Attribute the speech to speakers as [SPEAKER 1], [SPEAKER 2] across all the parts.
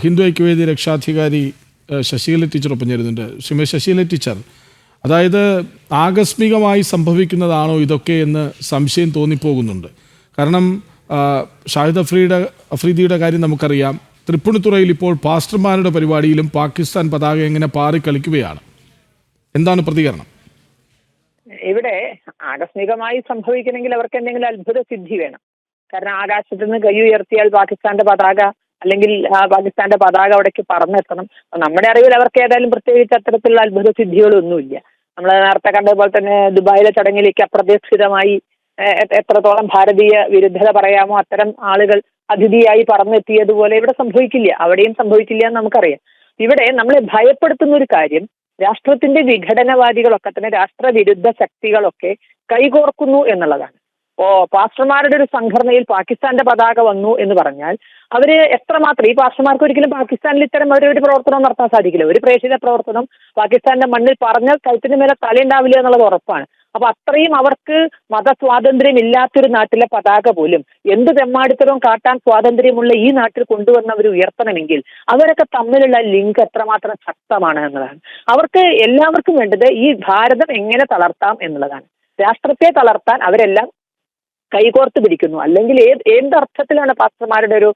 [SPEAKER 1] ഹിന്ദു ഐക്യവേദി രക്ഷാധികാരി ശശികല ടീച്ചറൊപ്പം ചേരുന്നുണ്ട്. ശ്രീമതി ശശികല ടീച്ചർ, അതായത് ആകസ്മികമായി സംഭവിക്കുന്നതാണോ ഇതൊക്കെ എന്ന് സംശയം തോന്നിപ്പോകുന്നുണ്ട്. കാരണം ഷാഹിദ് അഫ്രീദിയുടെ കാര്യം നമുക്കറിയാം. തൃപ്പൂണിത്തുറയിൽ ഇപ്പോൾ പാസ്റ്റർമാരുടെ പരിപാടിയിലും പാകിസ്ഥാൻ പതാക എങ്ങനെ പാറിക്കളിക്കുകയാണ്. എന്താണ് പ്രതികരണം?
[SPEAKER 2] ഇവിടെ ആകസ്മികമായി സംഭവിക്കണമെങ്കിൽ അവർക്ക് എന്തെങ്കിലും അത്ഭുത സിദ്ധി വേണം. കാരണം ആകാശത്ത് നിന്ന് കൈ ഉയർത്തിയാൽ പാകിസ്ഥാന്റെ പതാക അല്ലെങ്കിൽ പാകിസ്ഥാന്റെ പതാക അവിടേക്ക് പറന്നെത്തണം. നമ്മുടെ അറിവിൽ അവർക്ക് ഏതായാലും പ്രത്യേകിച്ച് അത്തരത്തിലുള്ള അത്ഭുത സിദ്ധികളൊന്നുമില്ല. നമ്മൾ നേരത്തെ കണ്ടതുപോലെ തന്നെ ദുബായിലെ ചടങ്ങിലേക്ക് അപ്രതീക്ഷിതമായി എത്രത്തോളം ഭാരതീയ വിരുദ്ധത പറയാമോ അത്തരം ആളുകൾ അതിഥിയായി പറന്നെത്തിയതുപോലെ ഇവിടെ സംഭവിക്കില്ല, അവിടെയും സംഭവിക്കില്ല എന്ന് നമുക്കറിയാം. ഇവിടെ നമ്മളെ ഭയപ്പെടുത്തുന്ന ഒരു കാര്യം, രാഷ്ട്രത്തിന്റെ വിഘടനവാദികളൊക്കെ തന്നെ രാഷ്ട്രവിരുദ്ധ ശക്തികളൊക്കെ കൈകോർക്കുന്നു എന്നുള്ളതാണ്. പാസ്റ്റർമാരുടെ ഒരു സംഘടനയിൽ പാകിസ്ഥാന്റെ പതാക വന്നു എന്ന് പറഞ്ഞാൽ അവര് എത്രമാത്രം, ഈ പാസ്റ്റർമാർക്ക് ഒരിക്കലും പാകിസ്ഥാനിൽ ഇത്തരം ഒരു പ്രവർത്തനം നടത്താൻ സാധിക്കില്ല. ഒരു പ്രേക്ഷിത പ്രവർത്തനം പാകിസ്ഥാന്റെ മണ്ണിൽ പറഞ്ഞാൽ കഴുത്തിന് മേലെ തലയുണ്ടാവില്ല എന്നുള്ളത് ഉറപ്പാണ്. അപ്പൊ അത്രയും അവർക്ക് മതസ്വാതന്ത്ര്യം ഇല്ലാത്തൊരു നാട്ടിലെ പതാക പോലും എന്ത് തെമ്മാടിത്തരവും കാട്ടാൻ സ്വാതന്ത്ര്യമുള്ള ഈ നാട്ടിൽ കൊണ്ടുവന്നവർ ഉയർത്തണമെങ്കിൽ അവരൊക്കെ തമ്മിലുള്ള ലിങ്ക് എത്രമാത്രം ശക്തമാണ് എന്നതാണ്. അവർക്ക് എല്ലാവർക്കും വേണ്ടത് ഈ ഭാരതം എങ്ങനെ തളർത്താം എന്നുള്ളതാണ്. രാഷ്ട്രത്തെ തളർത്താൻ അവരെല്ലാം കൈകോർത്ത് പിടിക്കുന്നു. അല്ലെങ്കിൽ ഏതർത്ഥത്തിലാണ് പാസ്റ്റർമാരുടെ ഒരു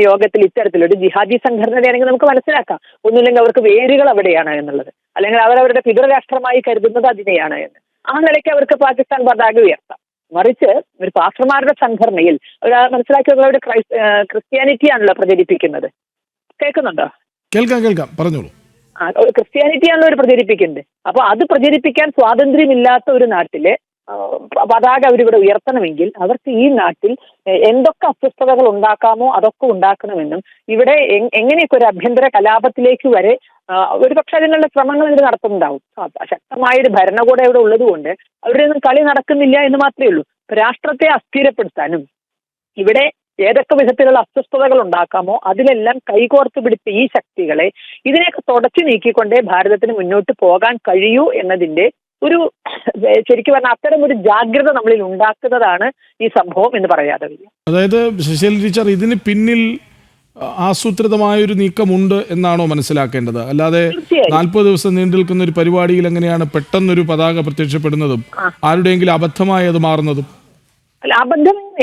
[SPEAKER 2] യോഗത്തിൽ ഇത്തരത്തിലൊരു ജിഹാദി സംഘടനയാണെങ്കിൽ നമുക്ക് മനസ്സിലാക്കാം. ഒന്നുമില്ലെങ്കിൽ അവർക്ക് വേരുകൾ അവിടെയാണ് എന്നുള്ളത്, അല്ലെങ്കിൽ അവരവരുടെ പിതൃരാഷ്ട്രമായി കരുതുന്നത് അതിനെയാണ് എന്ന്. ആ നിലയ്ക്ക് അവർക്ക് പാകിസ്ഥാൻ പതാക ഉയർത്താം. മറിച്ച് ഒരു പാസ്റ്റർമാരുടെ സംഘടനയിൽ മനസ്സിലാക്കിയവരുടെ ക്രിസ്ത്യാനിറ്റിയാണല്ലോ പ്രചരിപ്പിക്കുന്നത്. കേൾക്കുന്നുണ്ടോ?
[SPEAKER 1] കേൾക്കാം, പറഞ്ഞോളൂ.
[SPEAKER 2] ക്രിസ്ത്യാനിറ്റിയാണല്ലോ അവർ പ്രചരിപ്പിക്കുന്നത്. അപ്പൊ അത് പ്രചരിപ്പിക്കാൻ സ്വാതന്ത്ര്യമില്ലാത്ത ഒരു നാട്ടിലെ പതാക അവരിവിടെ ഉയർത്തണമെങ്കിൽ അവർക്ക് ഈ നാട്ടിൽ എന്തൊക്കെ അസ്വസ്ഥതകൾ ഉണ്ടാക്കാമോ അതൊക്കെ ഉണ്ടാക്കണമെന്നും ഇവിടെ എങ്ങനെയൊക്കെ ഒരു ആഭ്യന്തര കലാപത്തിലേക്ക് വരെ ഒരുപക്ഷെ അതിനുള്ള ശ്രമങ്ങൾ ഇവർ നടത്തുന്നുണ്ടാവും. ശക്തമായൊരു ഭരണകൂടം ഇവിടെ ഉള്ളത് കൊണ്ട് അവരുടെ ഒന്നും കളി നടക്കുന്നില്ല എന്ന് മാത്രമേ ഉള്ളൂ. രാഷ്ട്രത്തെ അസ്ഥിരപ്പെടുത്താനും ഇവിടെ ഏതൊക്കെ വിധത്തിലുള്ള അസ്വസ്ഥതകൾ ഉണ്ടാക്കാമോ അതിലെല്ലാം കൈകോർത്ത് പിടിച്ച ഈ ശക്തികളെ ഇതിനെയൊക്കെ തുടച്ചു നീക്കിക്കൊണ്ടേ ഭാരതത്തിന് മുന്നോട്ട് പോകാൻ കഴിയൂ എന്നതിന്റെ ഒരു ശരിക്കും പറഞ്ഞാൽ അത്തരം ഒരു ജാഗ്രത നമ്മളിൽ ഉണ്ടാക്കുന്നതാണ് ഈ സംഭവം എന്ന് പറയാതെ വയ്യ.
[SPEAKER 1] അതായത് ശശികല ടീച്ചർ, ഇതിന് പിന്നിൽ ആസൂത്രിതമായൊരു നീക്കമുണ്ട് എന്നാണോ മനസ്സിലാക്കേണ്ടത്? അല്ലാതെ 40 ദിവസം നീണ്ടു നിൽക്കുന്ന ഒരു പരിപാടിയിൽ എങ്ങനെയാണ് പെട്ടെന്നൊരു പതാക പ്രത്യക്ഷപ്പെടുന്നതും ആരുടെയെങ്കിലും അബദ്ധമായി അത് മാറുന്നതും?
[SPEAKER 2] അല്ല,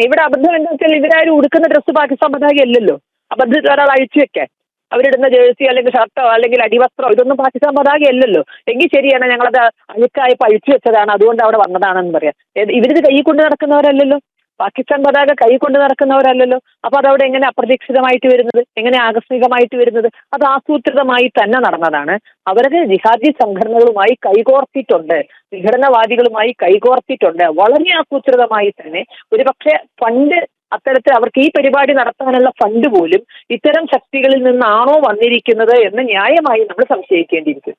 [SPEAKER 2] ഇവിടെ അബദ്ധം എന്താ വെച്ചാൽ ഇവരാരും ഉടുക്കുന്ന ഡ്രസ്സ് പാകിസ്ഥാൻ പതാക അല്ലല്ലോ. അബദ്ധത്തിൽ ഒരാൾ അഴിച്ചു വെക്കാൻ അവരിടുന്ന ജേഴ്സി അല്ലെങ്കിൽ ഷർട്ടോ അല്ലെങ്കിൽ അടിവസ്ത്രോ ഇതൊന്നും പാകിസ്ഥാൻ പതാക അല്ലല്ലോ. എങ്കിൽ ശരിയാണ്, ഞങ്ങളത് അഴുക്കായപ്പോൾ അഴിച്ചു വെച്ചതാണ് അതുകൊണ്ട് അവിടെ വന്നതാണെന്ന് പറയാം. ഇവരിത് കൈ കൊണ്ട് നടക്കുന്നവരല്ലല്ലോ, പാകിസ്ഥാൻ പതാക കൈ കൊണ്ട് നടക്കുന്നവരല്ലല്ലോ. അപ്പൊ അതവിടെ എങ്ങനെ അപ്രതീക്ഷിതമായിട്ട് വരുന്നത്, എങ്ങനെ ആകസ്മികമായിട്ട് വരുന്നത്? അത് ആസൂത്രിതമായി തന്നെ നടന്നതാണ്. അവർക്ക് ജിഹാദി സംഘടനകളുമായി കൈകോർത്തിട്ടുണ്ട്, വിഘടനവാദികളുമായി കൈകോർത്തിട്ടുണ്ട്, വളരെ ആസൂത്രിതമായി തന്നെ. ഒരുപക്ഷെ ഫണ്ട് അത്തരത്തിൽ അവർക്ക് ഈ പരിപാടി നടത്താനുള്ള ഫണ്ട് പോലും ഇത്തരം ശക്തികളിൽ നിന്നാണോ വന്നിരിക്കുന്നത് എന്ന് ന്യായമായി നമ്മൾ സംശയിക്കേണ്ടിയിരിക്കും.